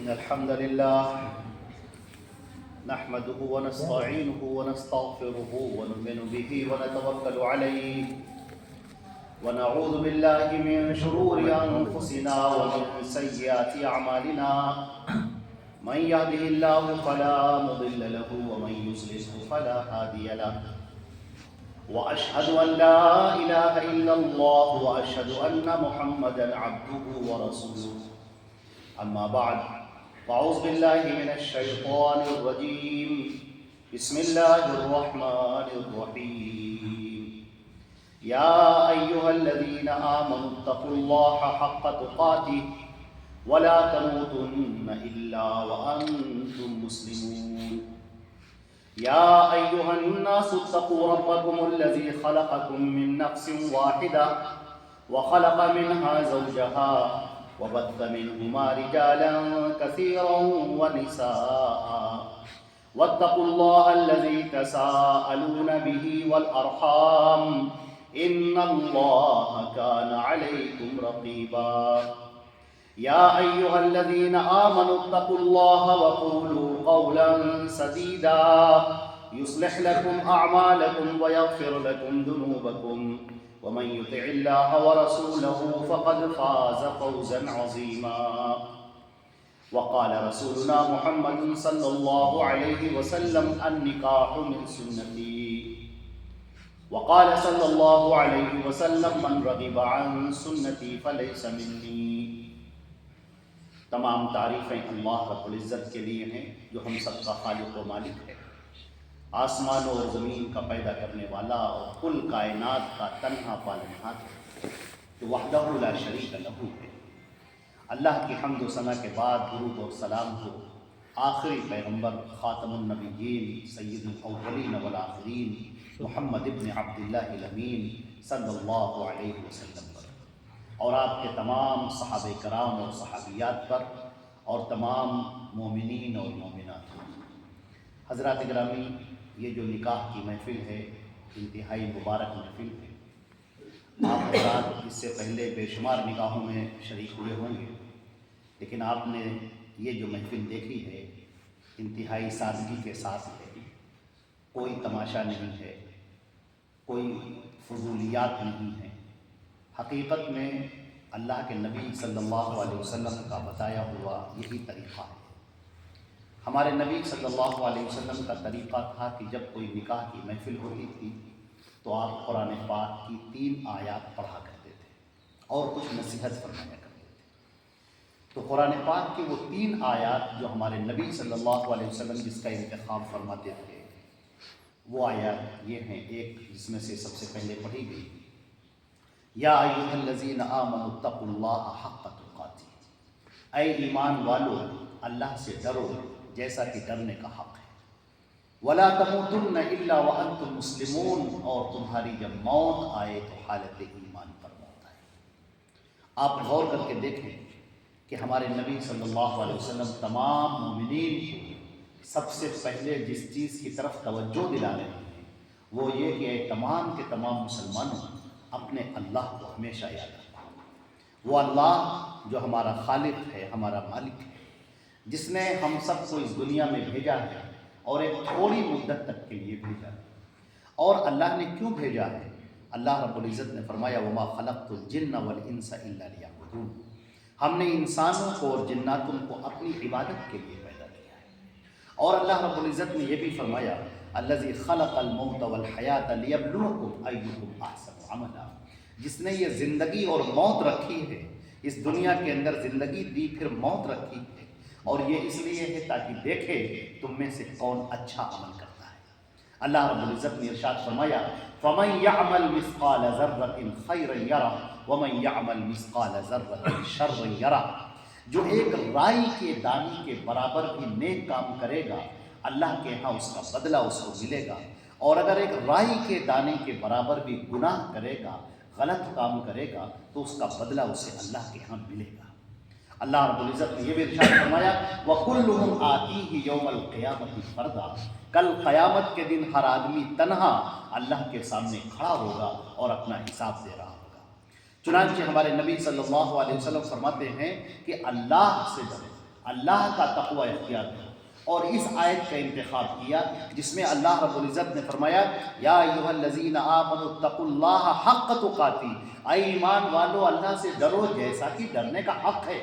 إن الحمد لله نحمده ونستعينه ونستغفره ونؤمن به ونتوكل عليه ونعوذ بالله من شرور أنفسنا ومن سيئات أعمالنا من يهده الله فلا مضل له ومن يضلل فلا هادي له وأشهد أن لا إله إلا الله وأشهد أن محمدا عبده ورسوله أما بعد فأعوذ بالله من الشيطان الرجيم بسم الله الرحمن الرحيم يا أيها الذين آمنوا اتقوا الله حق تقاته ولا تموتن إلا وأنتم مسلمون يا أيها الناس اتقوا ربكم الذي خلقكم من نفس واحدة وخلق منها زوجها وبث منهما رجالا كثيرا ونساء واتقوا الله الذي تساءلون به والأرحام إن الله كان عليكم رقيبا يا أيها الذين آمنوا اتقوا الله وقولوا قولا سديدا يصلح لكم أعمالكم ويغفر لكم ذنوبكم ومن يطع الله ورسوله فقد فاز فوزا عظيما وقال رسولنا محمد صلى الله عليه وسلم النكاح من سنتي وقال صلى الله عليه وسلم من رغب عن سنتي فليس مني. تمام تعریفیں اللہ رب العزت کے لیے ہیں جو ہم سب کا خالق و مالک ہے، آسمان اور زمین کا پیدا کرنے والا اور کل کائنات کا تنہا پالنہار ہے، جو وحدہ لا شریک لہ ہے۔ اللہ کی حمد و ثنا کے بعد درود اور سلام کو آخری پیغمبر خاتم النبیین سید الاولین والآخرین محمد ابن عبداللہ الامین صلی اللہ علیہ وسلم پر اور آپ کے تمام صحابہ کرام اور صحابیات پر اور تمام مومنین اور مومنات پر۔ حضرات گرامی، یہ جو نکاح کی محفل ہے انتہائی مبارک محفل ہے۔ آپ حضرات اس سے پہلے بے شمار نکاحوں میں شریک ہوئے ہوں گے، لیکن آپ نے یہ جو محفل دیکھی ہے انتہائی سادگی کے ساتھ ہے، کوئی تماشا نہیں ہے، کوئی فضولیات نہیں ہیں۔ حقیقت میں اللہ کے نبی صلی اللہ علیہ وسلم کا بتایا ہوا یہی طریقہ ہے۔ ہمارے نبی صلی اللہ علیہ وسلم کا طریقہ تھا کہ جب کوئی نکاح کی محفل ہوتی تھی تو آپ قرآن پاک کی 3 آیات پڑھا کرتے تھے اور کچھ نصیحت فرمایا کرتے تھے۔ تو قرآن پاک کی وہ 3 آیات جو ہمارے نبی صلی اللہ علیہ وسلم جس کا انتخاب فرماتے تھے، وہ آیات یہ ہیں۔ ایک جس میں سے سب سے پہلے پڑھی گئی، یا ایھا الذین آمنوا اتقوا اللہ حق تقاتہ، اے ایمان والو اللہ سے ڈرو جیسا کہ ڈرنے کا حق ہے، ولا تموتن الا وانتم مسلمون، اور تمہاری جب موت آئے تو حالت ایمان پر موت آئے۔ آپ غور کر کے دیکھیں کہ ہمارے نبی صلی اللہ علیہ وسلم تمام مومنین کو سب سے پہلے جس چیز کی طرف توجہ دلا رہے ہیں وہ یہ کہ اے تمام کے تمام مسلمانوں اپنے اللہ کو ہمیشہ یاد رکھو۔ وہ اللہ جو ہمارا خالق ہے، ہمارا مالک ہے، جس نے ہم سب کو اس دنیا میں بھیجا ہے اور ایک تھوڑی مدت تک کے لیے بھیجا ہے۔ اور اللہ نے کیوں بھیجا ہے؟ اللہ رب العزت نے فرمایا وما خلقت الجن والانس الا لیعبدون، ہم نے انسانوں کو اور جناتوں کو اپنی عبادت کے لیے پیدا کیا ہے۔ اور اللہ رب العزت نے یہ بھی فرمایا الذی خلق الموت والحیات لیبلوکم ایکم احسن عملا، جس نے یہ زندگی اور موت رکھی ہے، اس دنیا کے اندر زندگی دی پھر موت رکھی ہے، اور یہ اس لیے ہے تاکہ دیکھے تم میں سے کون اچھا عمل کرتا ہے۔ اللہ رب العزت نے ارشاد فرمایا فَمَن يَعْمَلْ مِثْقَالَ ذَرَّةٍ خَيْرًا يَرَهُ وَمَن يَعْمَلْ مِثْقَالَ ذَرَّةٍ شَرًّا يَرَهُ، جو ایک رائی کے دانے کے برابر بھی نیک کام کرے گا اللہ کے ہاں اس کا بدلہ اس کو ملے گا، اور اگر ایک رائی کے دانے کے برابر بھی گناہ کرے گا، غلط کام کرے گا، تو اس کا بدلہ اسے اللہ کے ہاں ملے گا۔ اللہ رب العزت نے یہ بھی ارشاد فرمایا وَكُلُّهُمْ آتِيهِ يَوْمَ الْقِيَامَةِ فَرْدًا، کل قیامت کے دن ہر آدمی تنہا اللہ کے سامنے کھڑا ہوگا اور اپنا حساب دے رہا ہوگا۔ چنانچہ ہمارے نبی صلی اللہ علیہ وسلم فرماتے ہیں کہ اللہ سے ڈرو، اللہ کا تقوی اختیار کرو۔ اور اس آیت کا انتخاب کیا جس میں اللہ رب العزت نے فرمایا یا ایھا الذین آمنوا اتقوا اللہ حق تقاتہ، اے ایمان والو اللہ سے ڈرو جیسا کہ ڈرنے کا حق ہے۔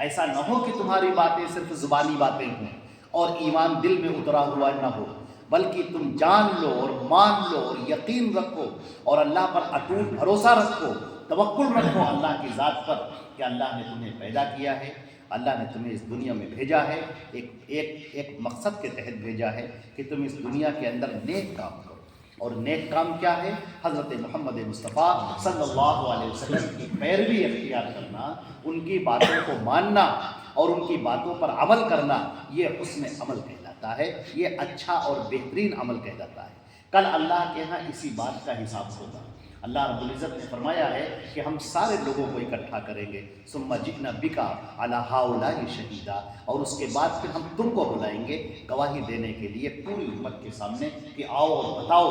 ایسا نہ ہو کہ تمہاری باتیں صرف زبانی باتیں ہوں اور ایمان دل میں اترا ہوا نہ ہو، بلکہ تم جان لو اور مان لو اور یقین رکھو اور اللہ پر اٹوٹ بھروسہ رکھو، توکل رکھو اللہ کی ذات پر کہ اللہ نے تمہیں پیدا کیا ہے، اللہ نے تمہیں اس دنیا میں بھیجا ہے، ایک مقصد کے تحت بھیجا ہے کہ تم اس دنیا کے اندر نیک کام کرو۔ اور نیک کام کیا ہے؟ حضرت محمد مصطفیٰ صلی اللہ علیہ وسلم کی پیروی اختیار کرنا، ان کی باتوں کو ماننا اور ان کی باتوں پر عمل کرنا، یہ حسن عمل کہلاتا ہے، یہ اچھا اور بہترین عمل کہلاتا ہے۔ کل اللہ کے ہاں اسی بات کا حساب ہوگا۔ اللہ رب العزت نے فرمایا ہے کہ ہم سارے لوگوں کو اکٹھا کریں گے، ثم جئنا بک علی ہؤلاء شہیدا، اور اس کے بعد پھر ہم تم کو بلائیں گے گواہی دینے کے لیے پوری امت کے سامنے کہ آؤ اور بتاؤ،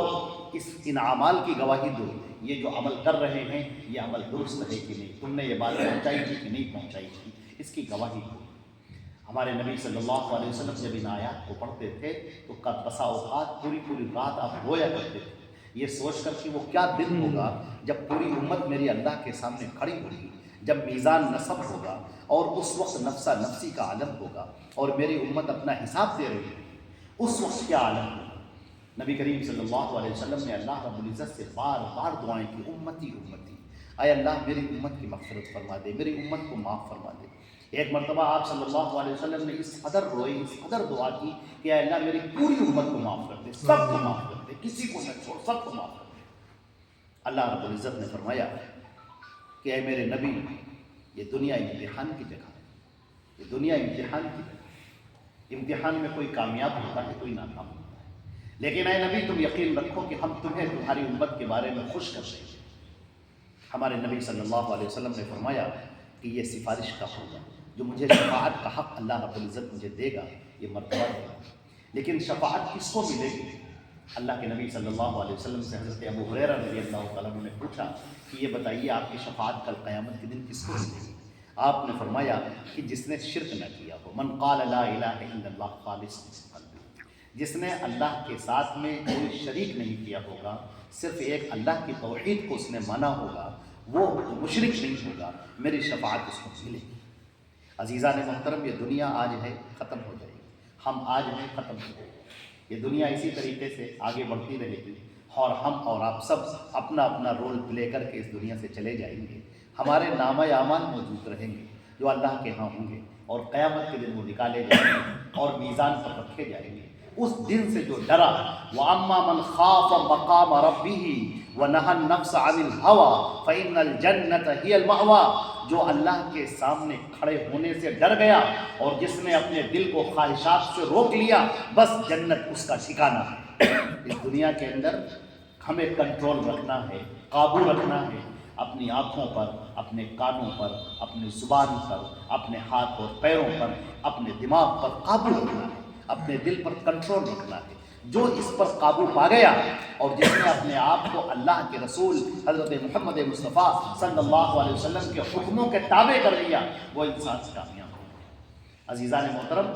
ان اعمال کی گواہی دو، یہ جو عمل کر رہے ہیں یہ عمل درست ہے کہ نہیں، تم نے یہ بات پہنچائی تھی کہ نہیں پہنچائی تھی، اس کی گواہی دو۔ ہمارے نبی صلی اللہ علیہ وسلم جب ان آیات کو پڑھتے تھے تو بسا اوقات پوری رات آپ رویا کرتے تھے، یہ سوچ کر کہ وہ کیا دن ہوگا جب پوری امت میری اللہ کے سامنے کھڑی ہوگی، جب میزان نصب ہوگا اور اس وقت نفسہ نفسی کا عالم ہوگا اور میری امت اپنا حساب دے رہی ہے، اس وقت کیا عالم ہوگا۔ نبی کریم صلی اللہ علیہ وسلم نے اللہ رب العزت سے بار بار دعائیں کی، امتی امتی، اے اللہ میری امت کی مغفرت فرما دے، میری امت کو معاف فرما دے۔ ایک مرتبہ آپ صلی اللہ علیہ وسلم نے اس قدر روئے، اس قدر دعا کی کہ اے اللہ میری پوری امت کو معاف کر دے، سب کو معاف کر دے، کسی کو نہ چھوڑ، سب کو معاف کر دے۔ اللہ رب العزت نے فرمایا کہ اے میرے نبی، یہ دنیا امتحان کی جگہ ہے، یہ دنیا امتحان کی جگہ ہے، امتحان میں کوئی کامیاب ہوتا ہے کوئی ناکام ہوتا ہے، لیکن اے نبی تم یقین رکھو کہ ہم تمہیں تمہاری امت کے بارے میں خوش کر دیں گے۔ ہمارے نبی صلی اللہ علیہ وسلم نے فرمایا کہ یہ سفارش کا ہوگا، جو مجھے شفاعت کا حق اللہ رب العزت مجھے دے گا، یہ مرتبہ دے گا، لیکن شفاعت کس کو ملے گی؟ اللہ کے نبی صلی اللہ علیہ وسلم سے حضرت ابو ہریرہ رضی اللہ تعالیٰ عنہ نے پوچھا کہ یہ بتائیے آپ کی شفاعت کل قیامت کے دن کس کو ملے گی؟ آپ نے فرمایا کہ جس نے شرک نہ کیا ہو، من قال لا الہ الا اللہ خالصا من قلبہ، جس نے اللہ کے ساتھ میں کوئی شریک نہیں کیا ہوگا، صرف ایک اللہ کی توحید کو اس نے مانا ہوگا، وہ مشرک نہیں ہوگا، میری شفاعت اس کو ملے گی۔ عزیزان محترم، یہ دنیا آج ہے ختم ہو جائے گی، ہم آج ہیں ختم ہو جائے گی، یہ دنیا اسی طریقے سے آگے بڑھتی رہے گی اور ہم اور آپ سب اپنا اپنا رول پلے کر کے اس دنیا سے چلے جائیں گے۔ ہمارے نامہ اعمال موجود رہیں گے جو اللہ کے ہاں ہوں گے اور قیامت کے دن وہ نکالے جائیں گے اور میزان پر رکھے جائیں گے۔ اس دن سے جو ڈرا، وَأَمَّا مَنْ خَافَ مَقَامَ رَبِّهِ وَنَهَى النَّفْسَ عَنِ الْهَوَىٰ فَإِنَّ الْجَنَّةَ هِيَ الْمَأْوَىٰ، جو اللہ کے سامنے کھڑے ہونے سے ڈر گیا اور جس نے اپنے دل کو خواہشات سے روک لیا، بس جنت اس کا ٹھکانہ ہے۔ اس دنیا کے اندر ہمیں کنٹرول رکھنا ہے، قابو رکھنا ہے، اپنی آنکھوں پر، اپنے کانوں پر، اپنی زبان پر، اپنے ہاتھ اور پیروں پر، اپنے دماغ پر قابو رکھنا ہے، اپنے دل پر کنٹرول رکھنا ہے۔ جو اس پر قابو پا گیا اور جس نے اپنے آپ کو اللہ کے رسول حضرت محمد مصطفیٰ صلی اللہ علیہ وسلم کے حکموں کے تابع کر لیا، وہ انسان کامیاب ہو گیا۔ عزیزان محترم،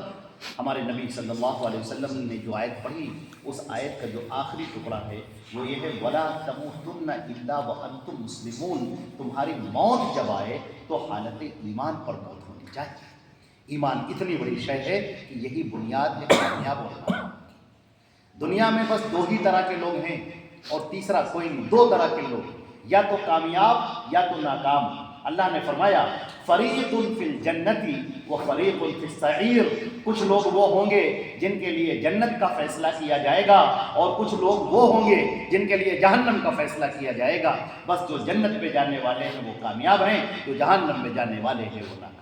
ہمارے نبی صلی اللہ علیہ وسلم نے جو آیت پڑھی، اس آیت کا جو آخری ٹکڑا ہے وہ یہ ہے وَلَا تَمُوتُنَّ إِلَّا وَأَنْتُمْ مُسْلِمُونَ، تمہاری موت جب آئے تو حالت ایمان پر موت ہونی چاہیے۔ ایمان اتنی بڑی شے ہے کہ یہی بنیاد ہے کامیاب ہونا۔ دنیا میں بس دو ہی طرح کے لوگ ہیں اور تیسرا کوئی نہیں، دو طرح کے لوگ، یا تو کامیاب یا تو ناکام۔ اللہ نے فرمایا فریق فی الجنت و فریق فی السعیر، کچھ لوگ وہ ہوں گے جن کے لیے جنت کا فیصلہ کیا جائے گا اور کچھ لوگ وہ ہوں گے جن کے لیے جہنم کا فیصلہ کیا جائے گا۔ بس جو جنت پہ جانے والے ہیں وہ کامیاب ہیں، جو جہنم میں جانے والے ہیں وہ ناکام۔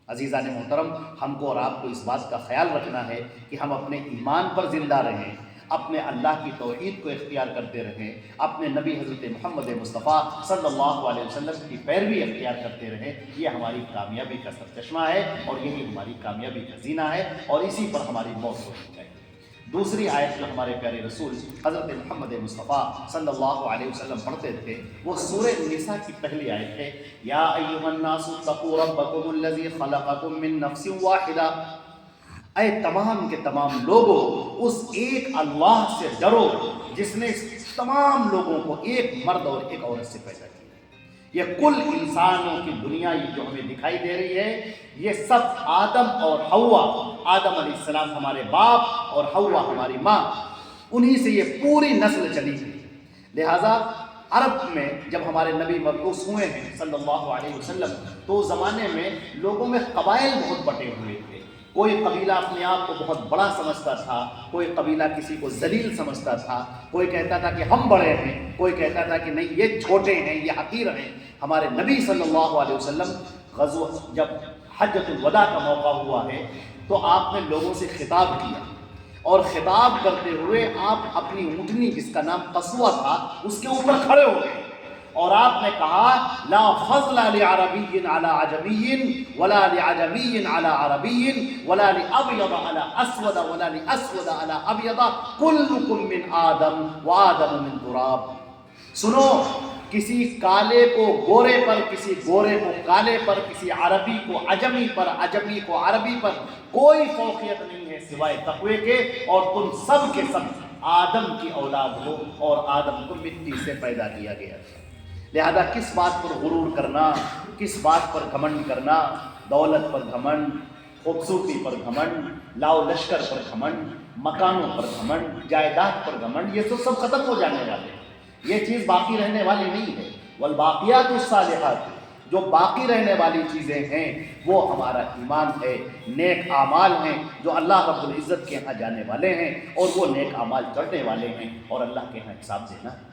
عزیزان محترم، ہم کو اور آپ کو اس بات کا خیال رکھنا ہے کہ ہم اپنے ایمان پر زندہ رہیں، اپنے اللہ کی توحید کو اختیار کرتے رہیں، اپنے نبی حضرت محمد مصطفیٰ صلی اللہ علیہ وسلم کی پیروی اختیار کرتے رہیں۔ یہ ہماری کامیابی کا سرچشمہ ہے اور یہی ہماری کامیابی کا زینہ ہے اور اسی پر ہماری موت ہونی چاہیے۔ دوسری آیت جو ہمارے پیارے رسول حضرت محمد مصطفیٰ صلی اللہ علیہ وسلم پڑھتے تھے وہ سورہ النساء کی پہلی آیت ہے، یا ایھا الناس اتقوا ربکم الذی خلقکم من نفس واحدہ، اے تمام کے تمام لوگوں اس ایک اللہ سے ڈرو جس نے تمام لوگوں کو ایک مرد اور ایک عورت سے پیدا کیا۔ یہ کل انسانوں کی دنیا یہ جو ہمیں دکھائی دے رہی ہے یہ سب آدم اور حوا، آدم علیہ السلام ہمارے باپ اور حوا ہماری ماں، انہی سے یہ پوری نسل چلی ہے۔ لہٰذا عرب میں جب ہمارے نبی مبعوث ہوئے ہیں صلی اللہ علیہ وسلم تو اس زمانے میں لوگوں میں قبائل بہت بٹے ہوئے تھے، کوئی قبیلہ اپنے آپ کو بہت بڑا سمجھتا تھا، کوئی قبیلہ کسی کو ذلیل سمجھتا تھا، کوئی کہتا تھا کہ ہم بڑے ہیں، کوئی کہتا تھا کہ نہیں یہ چھوٹے ہیں، یہ حقیر ہیں۔ ہمارے نبی صلی اللہ علیہ وسلم غزوہ جب حجۃ الوداع کا موقع ہوا ہے تو آپ نے لوگوں سے خطاب کیا، اور خطاب کرتے ہوئے آپ اپنی اونٹنی جس کا نام قصوہ تھا اس کے اوپر کھڑے ہو گئے، اور آپ نے کہا لا فضل لعربی علی عجمی ولا لعجمی علی عربی ولا لابیض علی اسود ولا لاسود علی ابیض کلکم من آدم وآدم من تراب۔ سنو، کسی کالے کو گورے پر، کسی گورے کو کالے پر، کسی عربی کو عجمی پر، عجمی کو عربی پر کوئی فوقیت نہیں ہے سوائے تقوی کے، اور تم سب کے سب آدم کی اولاد ہو اور آدم کو مٹی سے پیدا کیا گیا۔ لہذا کس بات پر غرور کرنا، کس بات پر گھمنڈ کرنا، دولت پر گھمنڈ، خوبصورتی پر گھمنڈ، لاؤ لشکر پر گھمنڈ، مکانوں پر گھمنڈ، جائیداد پر گھمنڈ، یہ تو سب ختم ہو جانے والے ہیں، یہ چیز باقی رہنے والی نہیں ہے۔ والباقیات الصالحات، جو باقی رہنے والی چیزیں ہیں وہ ہمارا ایمان ہے، نیک اعمال ہیں جو اللہ رب العزت کے ہاں جانے والے ہیں، اور وہ نیک اعمال کرنے والے ہیں اور اللہ کے ہاں حساب دینا ہے۔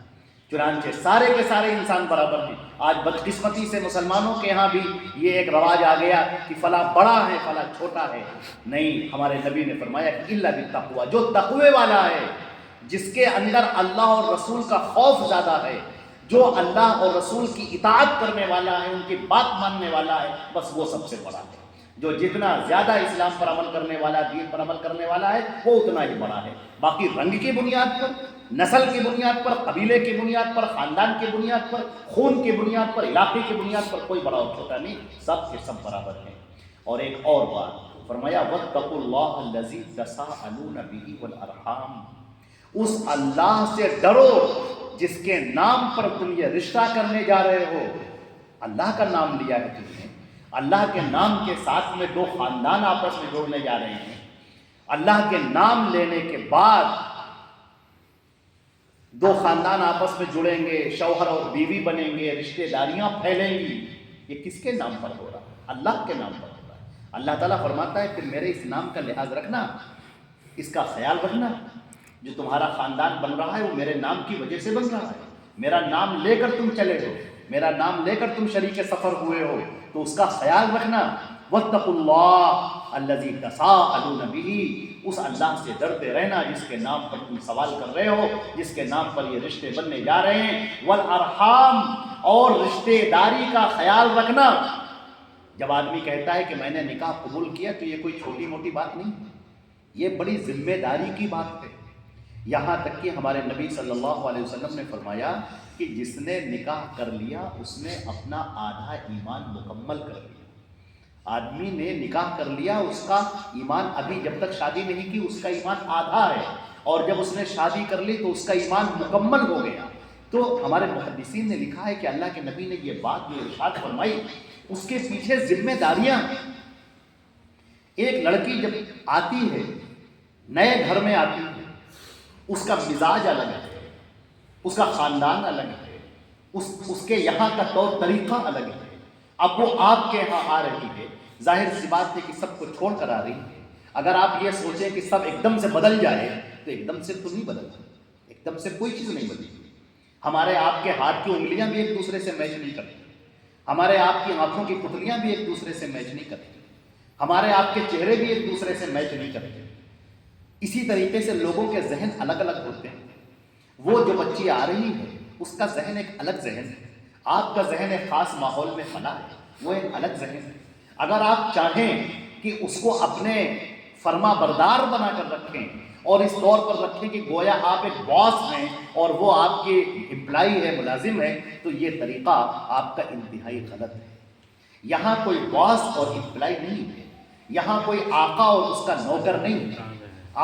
چنانچہ سارے کے سارے انسان برابر ہیں۔ آج بدقسمتی سے مسلمانوں کے ہاں بھی یہ ایک رواج آ گیا کہ فلاں بڑا ہے فلاں چھوٹا ہے، نہیں، ہمارے نبی نے فرمایا کہ الا بالتقوی، جو تقوی والا ہے، جس کے اندر اللہ اور رسول کا خوف زیادہ ہے، جو اللہ اور رسول کی اطاعت کرنے والا ہے، ان کی بات ماننے والا ہے، بس وہ سب سے بڑا ہے۔ جو جتنا زیادہ اسلام پر عمل کرنے والا، دین پر عمل کرنے والا ہے، وہ اتنا ہی بڑا ہے۔ باقی رنگ کی بنیاد پر، نسل کی بنیاد پر، قبیلے کی بنیاد پر، خاندان کی بنیاد پر، خون کی بنیاد پر، علاقے کی بنیاد پر کوئی بڑا اور چھوٹا نہیں، سب کے سب برابر ہیں۔ اور ایک اور بات فرمایا واتقوا اللہ الذی تساءلون بہ والارحام، اس اللہ سے ڈرو جس کے نام پر تم یہ رشتہ کرنے جا رہے ہو۔ اللہ کا نام لیا ہے تم نے، اللہ کے نام کے ساتھ میں دو خاندان آپس میں جوڑنے جا رہے ہیں۔ اللہ کے نام لینے کے بعد دو خاندان آپس میں جڑیں گے، شوہر اور بیوی بنیں گے، رشتہ داریاں پھیلیں گی۔ یہ کس کے نام پر ہو رہا ہے؟ اللہ کے نام پر ہو رہا ہے۔ اللہ تعالیٰ فرماتا ہے پھر میرے اس نام کا لحاظ رکھنا، اس کا خیال رکھنا۔ جو تمہارا خاندان بن رہا ہے وہ میرے نام کی وجہ سے بن رہا ہے، میرا نام لے کر تم چلے ہو، میرا نام لے کر تم شریک سفر ہوئے ہو، تو اس کا خیال رکھنا۔ واتقوا اللہ الذی تساءلون بہ، اس اللہ سے ڈرتے رہنا جس کے نام پر تم سوال کر رہے ہو، جس کے نام پر یہ رشتے بننے جا رہے ہیں۔ والارحام، اور رشتے داری کا خیال رکھنا۔ جب آدمی کہتا ہے کہ میں نے نکاح قبول کیا تو یہ کوئی چھوٹی موٹی بات نہیں، یہ بڑی ذمہ داری کی بات ہے۔ یہاں تک کہ ہمارے نبی صلی اللہ علیہ وسلم نے فرمایا کہ جس نے نکاح کر لیا اس نے اپنا آدھا ایمان مکمل کر لیا۔ آدمی نے نکاح کر لیا، اس کا ایمان ابھی جب تک شادی نہیں کی اس کا ایمان آدھا ہے، اور جب اس نے شادی کر لی تو اس کا ایمان مکمل ہو گیا۔ تو ہمارے محدثین نے لکھا ہے کہ اللہ کے نبی نے یہ بات جو ارشاد فرمائی اس کے پیچھے ذمہ داریاں۔ ایک لڑکی جب آتی ہے، نئے گھر میں آتی ہے، اس کا مزاج الگ ہے، اس کا خاندان الگ ہے، اس کے یہاں کا طور طریقہ الگ ہے۔ اب وہ آپ کے یہاں آ رہی ہے، ظاہر سی بات ہے کہ سب کو چھوڑ کر آ رہی ہے۔ اگر آپ یہ سوچیں کہ سب ایک دم سے بدل جائے تو ایک دم سے تو نہیں بدلتا، ایک دم سے کوئی چیز نہیں بدلتی۔ ہمارے آپ کے ہاتھ کی انگلیاں بھی ایک دوسرے سے میچ نہیں کرتی، ہمارے آپ کی آنکھوں کی پتلیاں بھی ایک دوسرے سے میچ نہیں کرتی، ہمارے آپ کے چہرے بھی ایک دوسرے سے میچ نہیں کرتے۔ اسی طریقے سے لوگوں کے ذہن الگ الگ ہوتے ہیں۔ وہ جو بچی آ رہی ہے اس کا ذہن ایک الگ ذہن ہے، آپ کا ذہن ایک خاص ماحول میں پلا ہے، وہ ایک الگ ذہن ہے۔ اگر آپ چاہیں کہ اس کو اپنے فرما بردار بنا کر رکھیں اور اس طور پر رکھیں کہ گویا آپ ایک باس ہیں اور وہ آپ کے امپلائی ہے، ملازم ہے، تو یہ طریقہ آپ کا انتہائی غلط ہے۔ یہاں کوئی باس اور امپلائی نہیں ہے، یہاں کوئی آقا اور اس کا نوکر نہیں ہے۔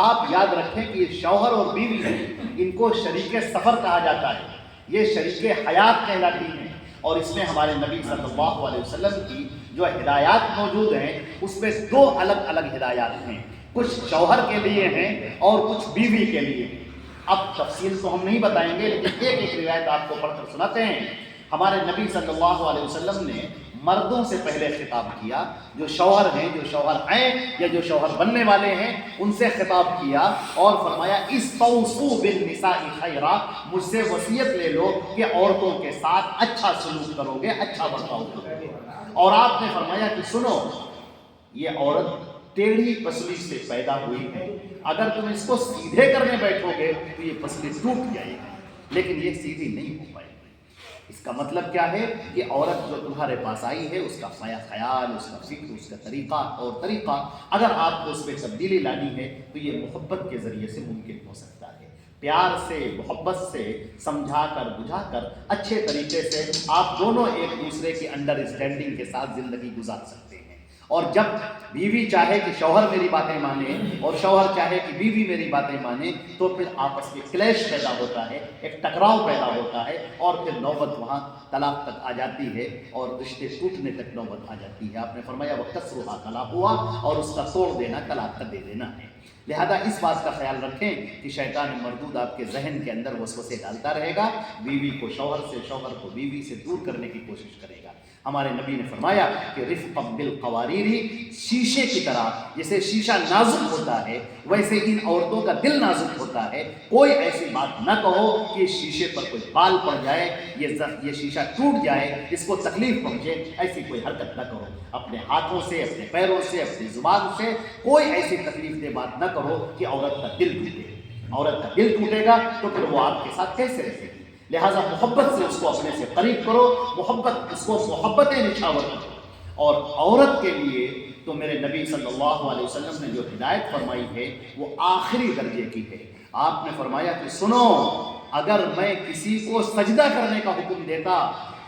آپ یاد رکھیں کہ یہ شوہر اور بیوی ہیں، ان کو شریک سفر کہا جاتا ہے، یہ شریک حیات کہلاتی ہیں، اور اس میں ہمارے نبی صلی اللہ علیہ وسلم کی جو ہدایات موجود ہیں اس میں دو الگ الگ ہدایات ہیں، کچھ شوہر کے لیے ہیں اور کچھ بیوی کے لیے ہیں۔ اب تفصیل تو ہم نہیں بتائیں گے، لیکن ایک ایک روایت آپ کو پڑھ کر سناتے ہیں۔ ہمارے نبی صلی اللہ علیہ وسلم نے مردوں سے پہلے خطاب کیا، جو شوہر ہیں، جو شوہر ہیں یا جو شوہر بننے والے ہیں، ان سے خطاب کیا اور فرمایا استوصوا بالنساء خیرا، مجھ سے وصیت لے لو کہ عورتوں کے ساتھ اچھا سلوک کرو گے، اچھا برتاؤ کرو گے۔ اور آپ نے فرمایا کہ سنو، یہ عورت ٹیڑھی پسلی سے پیدا ہوئی ہے، اگر تم اس کو سیدھے کرنے بیٹھو گے تو یہ پسلی ٹوٹ جائے گی، لیکن یہ سیدھی نہیں ہو پائے گی۔ اس کا مطلب کیا ہے کہ عورت جو تمہارے پاس آئی ہے، اس کا خیال، اس کا فکر، اس کا طریقہ اگر آپ کو اس میں تبدیلی لانی ہے تو یہ محبت کے ذریعے سے ممکن ہو سکتا ہے۔ پیار سے، محبت سے، سمجھا کر، بجھا کر، اچھے طریقے سے آپ دونوں ایک دوسرے کے انڈرسٹینڈنگ کے ساتھ زندگی گزار سکتے ہیں۔ اور جب بیوی چاہے کہ شوہر میری باتیں مانے اور شوہر چاہے کہ بیوی میری باتیں مانے، تو پھر آپس میں کلیش پیدا ہوتا ہے، ایک ٹکراؤ پیدا ہوتا ہے، اور پھر نوبت وہاں طلاق تک آ جاتی ہے اور رشتے ٹوٹنے تک نوبت آ جاتی ہے۔ آپ نے فرمایا وَكَسْرُهَا طلاق ہوا، اور اس کا توڑ دینا طلاق کا دے دینا ہے۔ لہذا اس بات کا خیال رکھیں کہ شیطان مردود آپ کے ذہن کے اندر وسوسے ڈالتا رہے گا، بیوی کو شوہر سے، شوہر کو بیوی سے دور کرنے کی کوشش کرے گا۔ ہمارے نبی نے فرمایا کہ رفقا بالقواریر، شیشے کی طرح جیسے شیشہ نازک ہوتا ہے ویسے ان عورتوں کا دل نازک ہوتا ہے۔ کوئی ایسی بات نہ کہو کہ اس شیشے پر کوئی بال پڑ جائے، یہ شیشہ ٹوٹ جائے، اس کو تکلیف پہنچے، ایسی کوئی حرکت نہ کرو۔ اپنے ہاتھوں سے، اپنے پیروں سے، اپنی زبان سے کوئی ایسی تکلیف دہ بات نہ کرو کہ عورت کا دل ٹوٹے۔ عورت کا دل ٹوٹے گا تو پھر وہ آپ کے ساتھ کیسے رہے گی؟ لہٰذا محبت سے اس کو اپنے سے قریب کرو، اس کو محبتیں نچھاور کرو۔ اور عورت کے لیے تو میرے نبی صلی اللہ علیہ وسلم نے جو ہدایت فرمائی ہے وہ آخری درجے کی ہے۔ آپ نے فرمایا کہ سنو، اگر میں کسی کو سجدہ کرنے کا حکم دیتا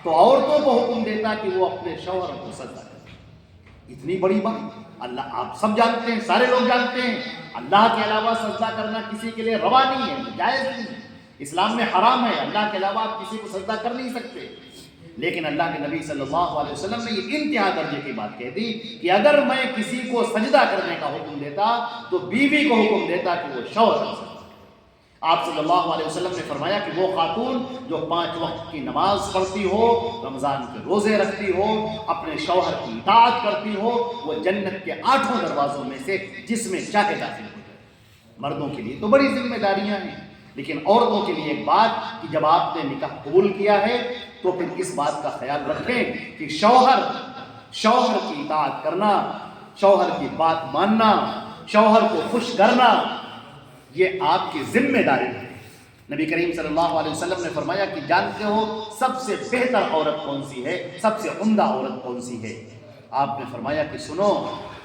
تو عورتوں کو حکم دیتا کہ وہ اپنے شوہر کو سجدہ کریں۔ اتنی بڑی بات اللہ، آپ سب جانتے ہیں، سارے لوگ جانتے ہیں، اللہ کے علاوہ سجدہ کرنا کسی کے لیے روا نہیں ہے، جائز نہیں ہے، اسلام میں حرام ہے، اللہ کے علاوہ آپ کسی کو سجدہ کر نہیں سکتے۔ لیکن اللہ کے نبی صلی اللہ علیہ وسلم نے یہ انتہا درجے کی بات کہہ دی کہ اگر میں کسی کو سجدہ کرنے کا حکم دیتا تو بیوی کو حکم دیتا کہ وہ شوہر کو سجدہ کرے۔ آپ صلی اللہ علیہ وسلم نے فرمایا کہ وہ خاتون جو 5 وقت کی نماز پڑھتی ہو، رمضان کے روزے رکھتی ہو، اپنے شوہر کی اطاعت کرتی ہو، وہ جنت کے 8 دروازوں میں سے جس میں چاہے داخل ہو جائے۔ مردوں کے لیے تو بڑی ذمہ داریاں ہیں، لیکن عورتوں کے لیے ایک بات کہ جب آپ نے نکاح قبول کیا ہے تو پھر اس بات کا خیال رکھیں کہ شوہر کی اطاعت کرنا، شوہر کی بات ماننا، شوہر کو خوش کرنا، یہ آپ کی ذمہ داری ہے۔ نبی کریم صلی اللہ علیہ وسلم نے فرمایا کہ جانتے ہو سب سے بہتر عورت کون سی ہے، سب سے عمدہ عورت کون سی ہے؟ آپ نے فرمایا کہ سنو،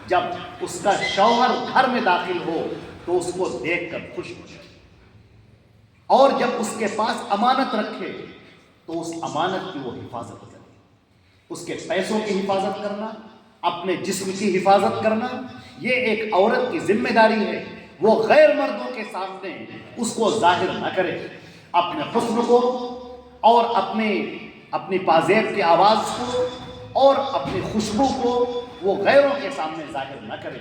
جب اس کا شوہر گھر میں داخل ہو تو اس کو دیکھ کر خوش ہو جائے، اور جب اس کے پاس امانت رکھے تو اس امانت کی وہ حفاظت کرے۔ اس کے پیسوں کی حفاظت کرنا، اپنے جسم کی حفاظت کرنا، یہ ایک عورت کی ذمہ داری ہے۔ وہ غیر مردوں کے سامنے اس کو ظاہر نہ کرے، اپنے حسن کو اور اپنی پازیب کی آواز کو اور اپنی خوشبو کو وہ غیروں کے سامنے ظاہر نہ کرے،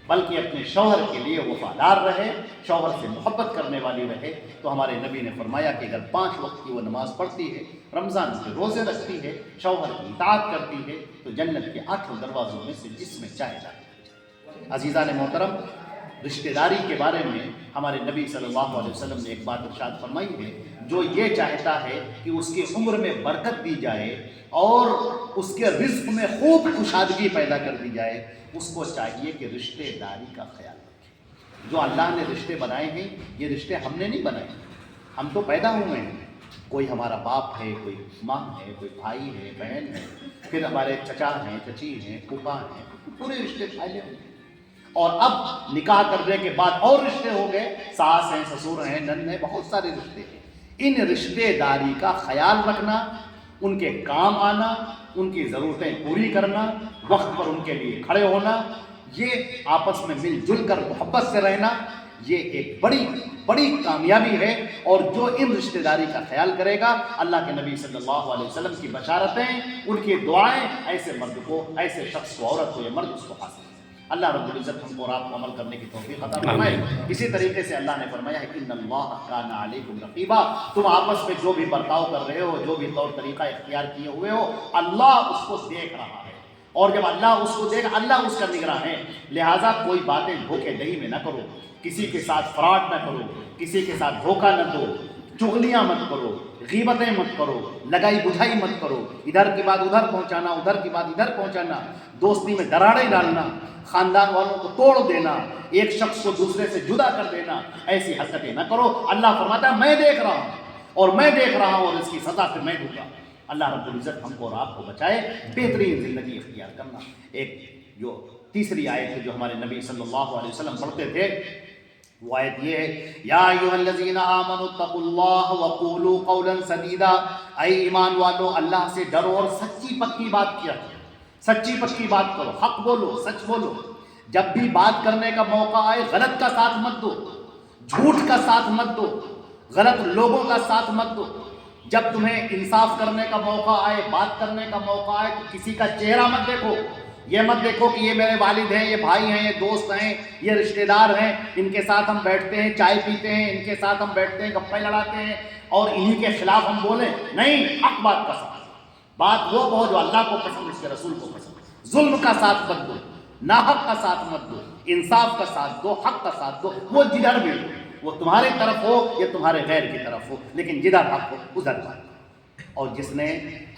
بلکہ اپنے شوہر کے لیے وفادار رہے، شوہر سے محبت کرنے والی رہے۔ تو ہمارے نبی نے فرمایا کہ اگر 5 وقت کی وہ نماز پڑھتی ہے، رمضان کے روزے رکھتی ہے، شوہر کی اطاعت کرتی ہے، تو جنت کے 8 دروازوں میں سے جس میں چاہے داخل۔ عزیزان محترم، رشتہ داری کے بارے میں ہمارے نبی صلی اللہ علیہ وسلم نے ایک بات ارشاد فرمائی ہے، جو یہ چاہتا ہے کہ اس کی عمر میں برکت دی جائے اور اس کے رزق میں خوب کشادگی پیدا کر دی جائے، اس کو چاہیے کہ رشتہ داری کا خیال رکھے۔ جو اللہ نے رشتے بنائے ہیں، یہ رشتے ہم نے نہیں بنائے، ہم تو پیدا ہوئے ہیں، کوئی ہمارا باپ ہے، کوئی ماں ہے، کوئی بھائی ہے، بہن ہے، پھر ہمارے چچا ہیں، چچی ہیں، پھوپھا ہیں، پورے رشتے پھیلے ہوئے ہیں۔ اور اب نکاح کرنے کے بعد اور رشتے ہو گئے، ساس ہیں، سسر ہیں، نند ہیں، بہت سارے رشتے ہیں۔ ان رشتے داری کا خیال رکھنا، ان کے کام آنا، ان کی ضرورتیں پوری کرنا، وقت پر ان کے لیے کھڑے ہونا، یہ آپس میں مل جل کر محبت سے رہنا، یہ ایک بڑی کامیابی ہے۔ اور جو ان رشتہ داری کا خیال کرے گا، اللہ کے نبی صلی اللہ علیہ وسلم کی بشارتیں، ان کی دعائیں ایسے مرد کو، ایسے شخص کو، عورت کو یا مرد اس کو حاصل ہے۔ اللہ رب العزت ہم کو اور آپ کو عمل کرنے کی توفیق عطا فرمائے۔ اسی طریقے سے اللہ نے فرمایا ہے ان اللہ کان علیکم رقیبا، تم آپس میں جو بھی برتاؤ کر رہے ہو، جو بھی طور طریقہ اختیار کیے ہوئے ہو، اللہ اس کو دیکھ رہا ہے۔ اور جب اللہ اس کو دیکھ، اللہ اس کا نگراں ہے، لہٰذا کوئی باتیں دھوکے دہی میں نہ کرو، کسی کے ساتھ فراڈ نہ کرو، کسی کے ساتھ دھوکہ نہ دو، چغلیاں مت کرو، غیبتیں مت کرو، لگائی بجھائی مت کرو، ادھر کی بات ادھر پہنچانا، ادھر کی بات ادھر پہنچانا، دوستی میں دراڑیں ڈالنا، خاندان والوں کو توڑ دینا، ایک شخص کو دوسرے سے جدا کر دینا، ایسی حرکتیں نہ کرو۔ اللہ فرماتا ہے میں دیکھ رہا ہوں، اور میں دیکھ رہا ہوں، اور اس کی سزا پھر میں دوں گا۔ اللہ رب العزت ہم کو اور آپ کو بچائے بہترین زندگی اختیار کرنا۔ ایک جو تیسری آیت ہے جو ہمارے نبی صلی اللہ علیہ وسلم پڑھتے تھے، وہ آیت یہ ہے، یا ایھا الذین آمنوا اتقوا اللہ وقولوا قولا سدیدا، اے ایمان والو اللہ سے ڈرو اور سچی پکی بات کیا کرو، سچی پکی بات کرو، حق بولو، سچ بولو۔ جب بھی بات کرنے کا موقع آئے غلط کا ساتھ مت دو، جھوٹ کا ساتھ مت دو، غلط لوگوں کا ساتھ مت دو۔ جب تمہیں انصاف کرنے کا موقع آئے، بات کرنے کا موقع آئے، تو کسی کا چہرہ مت دیکھو، یہ مت دیکھو کہ یہ میرے والد ہیں، یہ بھائی ہیں، یہ دوست ہیں، یہ رشتہ دار ہیں، ان کے ساتھ ہم بیٹھتے ہیں، چائے پیتے ہیں، ان کے ساتھ ہم بیٹھتے ہیں، گپیں لڑاتے ہیں، اور انہی کے خلاف ہم بولیں۔ نہیں، حق بات کا ساتھ، بات وہ کہو جو اللہ کو پسند، اس کے رسول کو پسند۔ ظلم کا ساتھ مت دو، ناحق کا ساتھ مت دو، انصاف کا ساتھ دو، حق کا ساتھ دو، وہ جدھر بھی ہو، وہ تمہارے طرف ہو یا تمہارے غیر کی طرف ہو، لیکن جدھر حق ہو ادھر بات۔ اور جس نے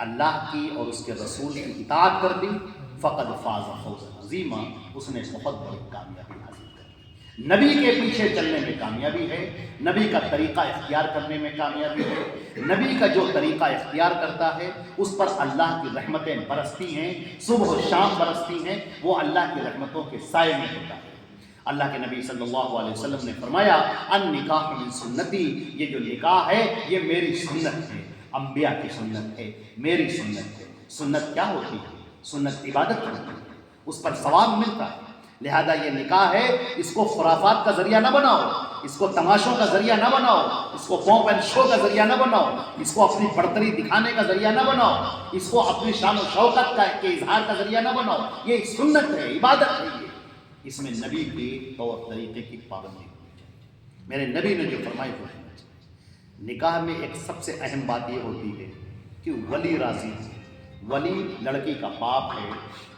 اللہ کی اور اس کے رسول کی اطاعت کر دی فقد فاز فوزا عظیما، اس نے بہت بڑی کامیابی حاصل کر لی۔ نبی کے پیچھے چلنے میں کامیابی ہے، نبی کا طریقہ اختیار کرنے میں کامیابی ہے۔ نبی کا جو طریقہ اختیار کرتا ہے اس پر اللہ کی رحمتیں برستی ہیں، صبح و شام برستی ہیں، وہ اللہ کی رحمتوں کے سائے میں ہوتا ہے۔ اللہ کے نبی صلی اللہ علیہ وسلم نے فرمایا النکاح من سنتی، یہ جو نکاح ہے یہ میری سنت ہے، انبیاء کی سنت ہے، میری سنت ہے۔ سنت کیا ہوتی ہے؟ سنت عبادت ہوتی ہے، اس پر ثواب ملتا ہے۔ لہذا یہ نکاح ہے، اس کو خرافات کا ذریعہ نہ بناؤ، اس کو تماشوں کا ذریعہ نہ بناؤ، اس کو پومپ اینڈ شو کا ذریعہ نہ بناؤ، اس کو اپنی برتری دکھانے کا ذریعہ نہ بناؤ، اس کو اپنی شان و شوکت کے اظہار کا ذریعہ نہ بناؤ۔ یہ سنت ہے، عبادت ہے، یہ اس میں نبی کے طور طریقے کی پابندی ہونی چاہیے۔ میرے نبی نے جو فرمائی وہ ہے۔ نکاح میں ایک سب سے اہم بات یہ ہوتی ہے کہ ولی راضی ہے۔ ولی لڑکی کا باپ ہے،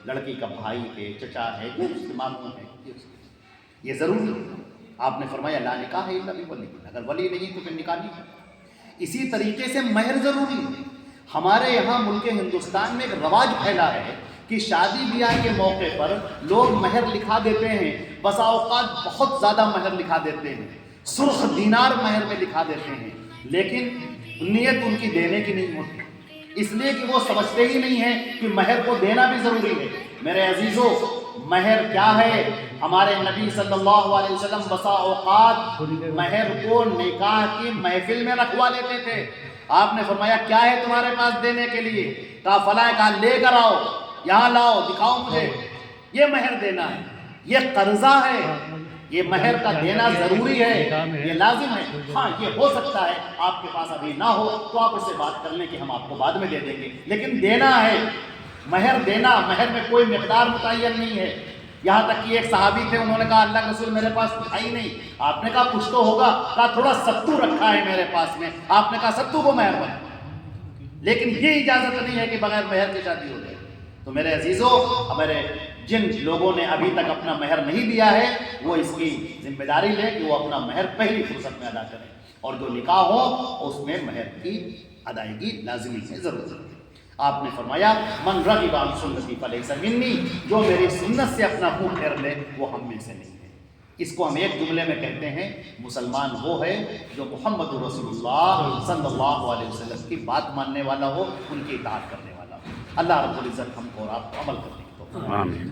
لڑکی کا بھائی ہے، چچا ہے، ماموں ہے، یہ ضروری ہے۔ آپ نے فرمایا لا نکاح الا بولی، اگر ولی نہیں تو پھر نکاح نہیں ہے۔ اسی طریقے سے مہر ضروری ہے۔ ہمارے یہاں ملک ہندوستان میں ایک رواج پھیلا ہے کہ شادی بیاہ کے موقع پر لوگ مہر لکھا دیتے ہیں، بسا اوقات بہت زیادہ مہر لکھا دیتے ہیں، سرخ دینار مہر میں لکھا دیتے ہیں، لیکن نیت ان کی دینے کی نہیں ہوتی، اس لیے کہ وہ سمجھتے ہی نہیں ہیں کہ مہر کو دینا بھی ضروری ہے۔ میرے عزیزو، مہر کیا ہے؟ ہمارے نبی صلی اللہ علیہ وسلم بسا اوقات مہر کو نکاح کی محفل میں رکھوا لیتے تھے۔ آپ نے فرمایا کیا ہے تمہارے پاس دینے کے لیے؟ کہا فلاں، کہا لے کر آؤ، یہاں لاؤ، دکھاؤ مجھے، یہ مہر دینا ہے، یہ قرضہ ہے، یہ مہر کا دینا ضروری ہے، یہ لازم ہے۔ ہاں یہ ہو سکتا ہے آپ کے پاس ابھی نہ ہو تو آپ اس سے بات کر لیں کہ ہم آپ کو بعد میں دے دیں گے، لیکن دینا ہے، مہر دینا۔ مہر میں کوئی مقدار متعین نہیں ہے۔ یہاں تک کہ ایک صحابی تھے، انہوں نے کہا اللہ کے رسول میرے پاس کچھ ہی نہیں۔ آپ نے کہا کچھ تو ہوگا، کہا تھوڑا ستو رکھا ہے میرے پاس میں۔ آپ نے کہا ستو کو مہر بنا، لیکن یہ اجازت نہیں ہے کہ بغیر مہر کی شادی ہو جائے۔ تو میرے عزیزو، ہمارے جن لوگوں نے ابھی تک اپنا مہر نہیں دیا ہے وہ اس کی ذمہ داری لیں کہ وہ اپنا مہر پہلی فرصت میں ادا کریں، اور جو نکاح ہو اس میں مہر کی ادائیگی لازمی ہے، ضروری ہے۔ آپ نے فرمایا من رغب عن سنتی فلیس منی، جو میری سنت سے اپنا منہ پھیر لے وہ ہم میں سے نہیں ہے۔ اس کو ہم ایک جملے میں کہتے ہیں مسلمان وہ ہے جو محمد رسول اللہ صلی اللہ علیہ وسلم کی بات ماننے والا ہو، ان کی اطاعت کرنے والا ہو۔ اللہ رب العزت ہم کو اور آپ کو عمل کرنے کی توفیق۔ آمین۔